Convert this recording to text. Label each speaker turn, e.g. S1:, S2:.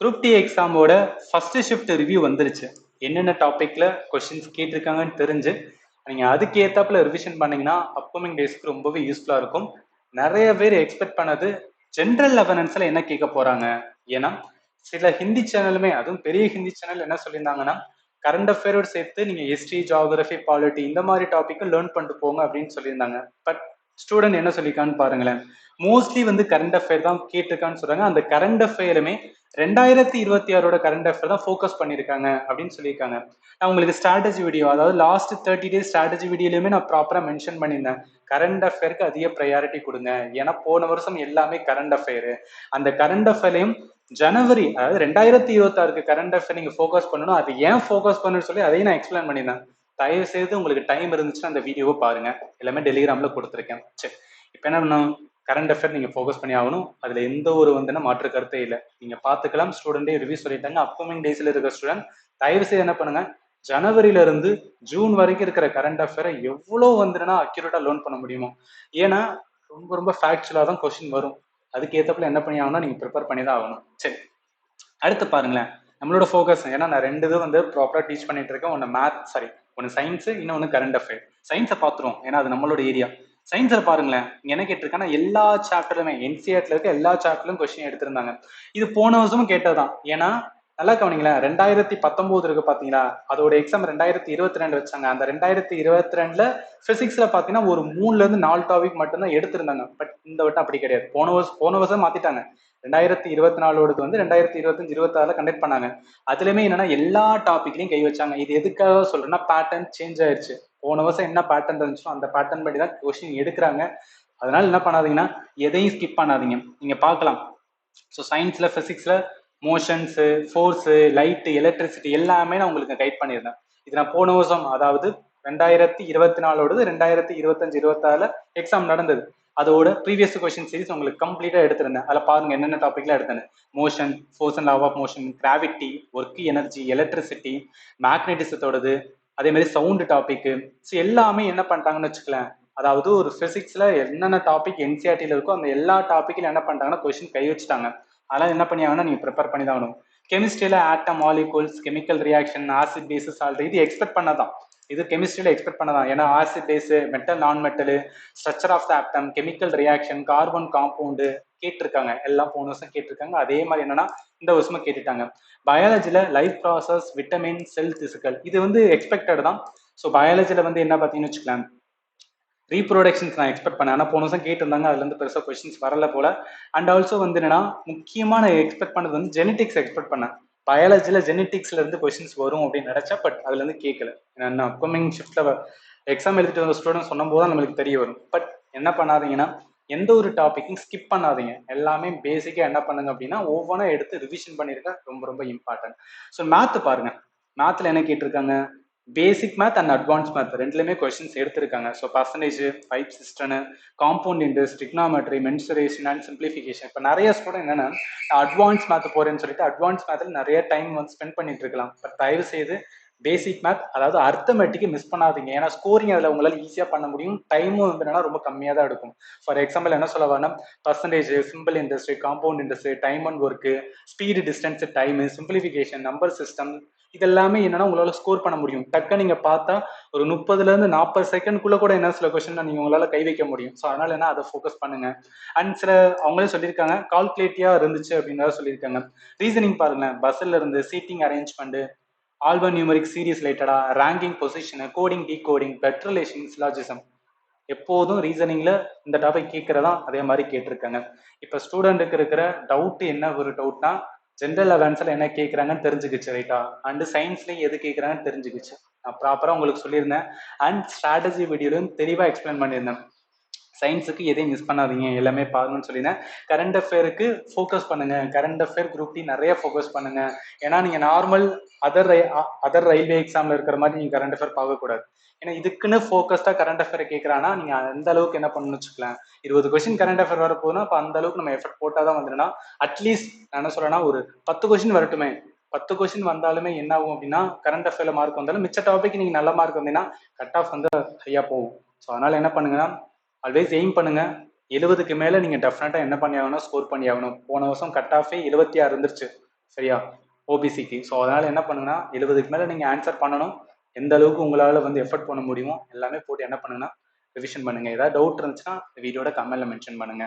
S1: Group D எக்ஸாமோட first shift review வந்துருச்சு. என்னென்ன டாபிக்ல கொஸ்டின்ஸ் கேட்டிருக்காங்கன்னு தெரிஞ்சு நீங்க அதுக்கு ஏத்தாப்புல ரிவிஷன் பண்ணீங்கன்னா அப்கமிங் டேஸ்க்கு ரொம்பவே யூஸ்ஃபுல்லா இருக்கும். நிறைய பேர் எக்ஸ்பெக்ட் பண்ணது ஜென்ரல் அவேர்னன்ஸ்ல என்ன கேட்க போறாங்க. ஏன்னா சில ஹிந்தி சேனலுமே, அதுவும் பெரிய ஹிந்தி சேனல் என்ன சொல்லியிருந்தாங்கன்னா, கரண்ட் அஃபேரோட சேர்த்து நீங்க ஹிஸ்டரி, ஜியாகிரபி, பாலிட்டி இந்த மாதிரி டாபிக்கும் லேர்ன் பண்ணிட்டு போங்க அப்படின்னு சொல்லியிருந்தாங்க. பட் ஸ்டூடெண்ட் என்ன சொல்லியிருக்கான்னு பாருங்களேன். மோஸ்ட்லி வந்து கரண்ட் அஃபேர் தான் கேட்டிருக்கான்னு சொல்றாங்க. அந்த கரண்ட் அஃபேருமே 2026 கரண்ட் அஃபேர் தான் ஃபோக்கஸ் பண்ணியிருக்காங்க அப்படின்னு சொல்லியிருக்காங்க. நான் உங்களுக்கு ஸ்ட்ராட்டஜி வீடியோ, அதாவது லாஸ்ட் 30 டேஸ் ஸ்ட்ராட்டஜி வீடியோலையுமே நான் ப்ராப்பரா மென்ஷன் பண்ணியிருந்தேன். கரண்ட் அஃபேருக்கு அதிக ப்ரையாரிட்டி கொடுங்க. ஏன்னா போன வருஷம் எல்லாமே கரண்ட் அஃபேர். அந்த கரண்ட் அஃபேரையும் ஜனவரி, அதாவது 2026 கரண்ட் அஃபேர் நீங்க ஃபோக்கஸ் பண்ணணும். அது ஏன் ஃபோக்கஸ் பண்ணணும்னு சொல்லி அதையும் நான் எக்ஸ்பிளைன் பண்ணியிருந்தேன். தயவு செய்து உங்களுக்கு டைம் இருந்துச்சுன்னா அந்த வீடியோவை பாருங்க. எல்லாமே டெலிகிராம்ல கொடுத்துருக்கேன். சரி, இப்போ என்ன பண்ணணும்? கரண்ட் அஃபேர் நீங்க ஃபோக்கஸ் பண்ணி ஆகணும். அதுல எந்த ஒரு மாற்று கருத்தே இல்லை. நீங்க பாத்துக்கலாம். ஸ்டூடெண்டே ரிவ்யூ சொல்லிட்டாங்க. அப்கமிங் டேஸ்ல இருக்கிற ஸ்டூடெண்ட் தயவு செய்து என்ன பண்ணுங்க, ஜனவரியில இருந்து ஜூன் வரைக்கும் இருக்கிற கரண்ட் அஃபேரை எவ்வளவு அக்யூரேட்டா லேர்ன் பண்ண முடியுமோ. ஏன்னா ரொம்ப ரொம்ப ஃபேக்சுவலா தான் கொஸ்டின் வரும். அதுக்கு ஏத்தப்பல என்ன பண்ணி ஆகணும், நீங்க ப்ரிப்பேர் பண்ணி தான் ஆகணும். சரி, அடுத்து பாருங்களேன். நம்மளோட ஃபோக்கஸ், ஏன்னா நான் ரெண்டு இது ப்ராப்பரா டீச் பண்ணிட்டு இருக்கேன். ஒன்னு சயின்ஸ், இன்னொன்னு கரண்ட் அஃபேர். சயின்ஸை பார்த்துருவோம், ஏன்னா அது நம்மளோட ஏரியா. சயின்ஸ்ல பாருங்களேன், என்ன கேட்டிருக்காங்கன்னா எல்லா சாப்டருமே, என்சிஆர்ல இருக்க எல்லா சாப்டர்லும் கொஸ்டின் எடுத்திருந்தாங்க. இது போன வருஷமும் கேட்டதுதான். ஏன்னா நல்லா கவனிங்களேன், 2019 இருக்கு பாத்தீங்களா, அதோட எக்ஸாம் 2022 வச்சாங்க. அந்த 2022ல பிசிக்ஸ்ல பாத்தீங்கன்னா ஒரு 3ல இருந்து 4 டாபிக் மட்டும்தான் எடுத்திருந்தாங்க. பட் இந்த வட்டம் அப்படி கிடையாது. போன வருஷம் மாத்திட்டாங்க. 2024 வந்து 2025 26ல கண்டக்ட் பண்ணாங்க. அதுலயுமே என்னன்னா எல்லா டாபிக்லயும் கை வச்சாங்க. இது எதுக்காக சொல்றேன்னா, பேட்டர்ன் சேஞ்ச் ஆயிருச்சு. போன வருஷம் என்ன பேட்டர்ன் இருந்துச்சோ அந்த பேட்டர்ன் படி தான் கொஸ்டின் எடுக்கிறாங்க. அதனால என்ன பண்ணாதீங்கன்னா, எதையும் ஸ்கிப் பண்ணாதீங்க. நீங்க பார்க்கலாம். ஸோ சயின்ஸ்ல, பிசிக்ஸ்ல மோஷன்ஸ், ஃபோர்ஸ், லைட், எலக்ட்ரிசிட்டி எல்லாமே நான் உங்களுக்கு கைட் பண்ணியிருந்தேன். இது நான் போன வருஷம், அதாவது 2024 2025 26ல எக்ஸாம் நடந்தது. அதோட ப்ரீவியஸ் கொஸ்டின் சீரிஸ் உங்களுக்கு கம்ப்ளீட்டா எடுத்திருந்தேன். அதில் பாருங்க என்னென்ன டாபிக்ல எடுத்தேன். Motion, force and law of motion, gravity, work energy, electricity, மேக்னெட்டிசத்தோடது, அதே மாதிரி சவுண்ட் டாபிக். ஸோ எல்லாமே என்ன பண்ணிட்டாங்கன்னு வச்சுக்கலாம். அதாவது ஒரு பிசிக்ஸ்ல என்னென்ன டாபிக் என்சிஆர்டில இருக்கோ அந்த எல்லா டாபிக்ல என்ன பண்ணிட்டாங்கன்னா கொஸ்டின் கை வச்சுட்டாங்க. அதெல்லாம் என்ன பண்ணி ஆகணும், நீங்க ப்ரிப்பேர் பண்ணி தான் ஆகணும். கெமிஸ்ட்ரியில atom, molecules, chemical reaction, acid base, salt, இது எக்ஸ்பெக்ட் பண்ணதான். இது கெமிஸ்ட்ரியில எக்ஸ்பெக்ட் பண்ணதான். ஏன்னா acid base, metal, non metal, structure of the atom, chemical reaction, carbon compound கேட்டிருக்காங்க. எல்லாம் போன வருஷம் கேட்டிருக்காங்க. அதே மாதிரி என்னன்னா இந்த வருஷமும் கேட்டுட்டாங்க. பயாலஜில லைஃப் ப்ராசஸ், விட்டமின், செல் திசுக்கள், இது எக்ஸ்பெக்டட் தான். ஸோ பயாலஜில என்ன பார்த்தீங்கன்னு வச்சுக்கலாம், ரீப்ரொடக்ஷன்ஸ் நான் எக்ஸ்பெக்ட் பண்ணேன். ஆனால் போன வருஷம் கேட்டிருந்தாங்க, அதுல இருந்து பெருசாக கொஸ்டின்ஸ் வரல போல. அண்ட் ஆல்சோ என்னன்னா, முக்கியமா நான் எக்ஸ்பெக்ட் பண்ணது ஜெனட்டிக்ஸ் எக்ஸ்பெக்ட் பண்ணேன். பயாலஜில ஜெனட்டிக்ஸ்ல இருந்து கொஸ்டின்ஸ் வரும் அப்படின்னு நினைச்சா, பட் அதுல இருந்து கேட்கல. ஏன்னா அப்கமிங் ஷிஃப்ட்ல எக்ஸாம் எழுதிட்டு வந்த ஸ்டூடெண்ட் சொன்னும் போது நம்மளுக்கு தெரிய வரும். பட் என்ன பண்ணாதீங்கன்னா, எந்த ஒரு டாபிக்கும் ஸ்கிப் பண்ணாதீங்க. எல்லாமே பேசிக்கா என்ன பண்ணுங்க அப்படின்னா, ஒவ்வொன்றா எடுத்து ரிவிஷன் பண்ணிருக்க ரொம்ப ரொம்ப இம்பார்ட்டன்ட். ஸோ மேத் பாருங்க. மேத்ல என்ன கேட்டிருக்காங்க, basic math and advance math ரெண்டுலயுமே கொஸ்டின்ஸ் எடுத்திருக்காங்க. So percentage, pipe system, compound interest, trigonometry, mensuration and simplification. இப்போ நிறைய ஸ்டூடெண்ட் என்னன்னா, அட்வான்ஸ் மேத் போறேன்னு சொல்லிட்டு அட்வான்ஸ் மேத்ல நிறைய டைம் ஸ்பெண்ட் பண்ணிட்டு இருக்கலாம். பட் தயவு செய்து பேசிக் மேத், அதாவது அர்த்தமெட்டிக்கு மிஸ் பண்ணாதீங்க. ஏன்னா ஸ்கோரிங் அதில் உங்களால் ஈஸியாக பண்ண முடியும். டைமும் ரொம்ப கம்மியாக தான் எடுக்கும். ஃபார் எக்ஸாம்பிள் என்ன சொல்ல வரணும், percentage, simple interest, compound interest, time and work, speed, distance, time, simplification, number system, இதெல்லாமே என்னன்னா உங்களால ஸ்கோர் பண்ண முடியும். டக்க நீங்க பார்த்தா ஒரு 30ல இருந்து 40 செகண்ட்குள்ள கூட என்ன சில கொஸ்டின் நீங்க உங்களால கை வைக்க முடியும். ஸோ அதனால என்ன, அதை ஃபோக்கஸ் பண்ணுங்க. அண்ட் சில அவங்களே சொல்லியிருக்காங்க, கால்குலேட்டிவா இருந்துச்சு அப்படின்னு சொல்லியிருக்காங்க. ரீசனிங் பாருங்க, பஸ்ல இருந்து சீட்டிங் அரேஞ்ச்மெண்ட், ஆல்பன் நியூமரிக் சீரிஸ் ரிலேட்டடா, ranking position, coding, decoding, blood relation, syllogism, எப்போதும் ரீசனிங்ல இந்த டாபிக் கேட்கறதா அதே மாதிரி கேட்டிருக்காங்க. இப்ப ஸ்டூடெண்ட்டுக்கு இருக்கிற டவுட் என்ன ஒரு டவுட்னா, ஜென்ரல் அவேர்னஸ்ல என்ன கேட்கறாங்கன்னு தெரிஞ்சுக்கிச்சு, ரைட்டா? அண்ட் சயின்ஸ்லயும் எது கேட்கறாங்கன்னு தெரிஞ்சுக்கிச்சு. நான் ப்ராப்பரா உங்களுக்கு சொல்லியிருந்தேன். அண்ட் ஸ்ட்ராட்டஜி வீடியோலையும் தெளிவா எக்ஸ்பிளைன் பண்ணியிருந்தேன். சயின்ஸுக்கு எதையும் மிஸ் பண்ணாதீங்க, எல்லாமே பாருங்கன்னு சொல்லினேன். கரண்ட் அஃபேருக்கு ஃபோக்கஸ் பண்ணுங்க. கரண்ட் அஃபேர் குரூப் டி நிறைய ஃபோக்கஸ் பண்ணுங்க. ஏன்னா நீங்க நார்மல் அதர் ரயில்வே எக்ஸாம்ல இருக்கிற மாதிரி நீங்க கரண்ட் அஃபேர் பார்க்கக்கூடாது. ஏன்னா இதுக்குன்னு ஃபோக்கஸ்டா கரண்ட் அஃபேர் கேட்கறானா நீங்க அந்த அளவுக்கு என்ன பண்ணணும்னு வச்சுக்கலாம். 20 கொஸ்டின் கரண்ட் அஃபேர் வர போதுன்னா அப்ப அந்த அளவுக்கு நம்ம எஃபர்ட் போட்டாதான் வந்துடும்னா, அட்லீஸ்ட் நான் என்ன சொல்றேன்னா ஒரு 10 கொஸ்டின் வரட்டுமே. 10 கொஸ்டின் வந்தாலுமே என்ன ஆகும் அப்படின்னா, கரண்ட் அஃபேர்ல மார்க் வந்தாலும் மிச்ச டாபிக் நீங்க நல்ல மார்க் வந்தீங்கன்னா கட் ஆஃப் ஹையா போகும். ஸோ அதனால என்ன பண்ணுங்கன்னா, ஆல்வேஸ் எய்ம் பண்ணுங்க. 70க்கு மேல நீங்க டெஃபினட்டா என்ன பண்ணி ஆகணும், ஸ்கோர் பண்ணி ஆகணும். போன வருஷம் கட் ஆஃபே 76 இருந்துருச்சு. சரியா, ஓபிசிக்கு. ஸோ அதனால என்ன பண்ணுங்கன்னா 70க்கு மேலே நீங்கள் ஆன்சர் பண்ணணும். எந்த அளவுக்கு உங்களால் வந்து எஃபர்ட் பண்ண முடியுமோ எல்லாமே போட்டு என்ன பண்ணுங்கன்னா ரிவிஷன் பண்ணுங்க. ஏதாவது டவுட் இருந்துச்சுன்னா வீடியோட கமெண்ட்ல மென்ஷன் பண்ணுங்க.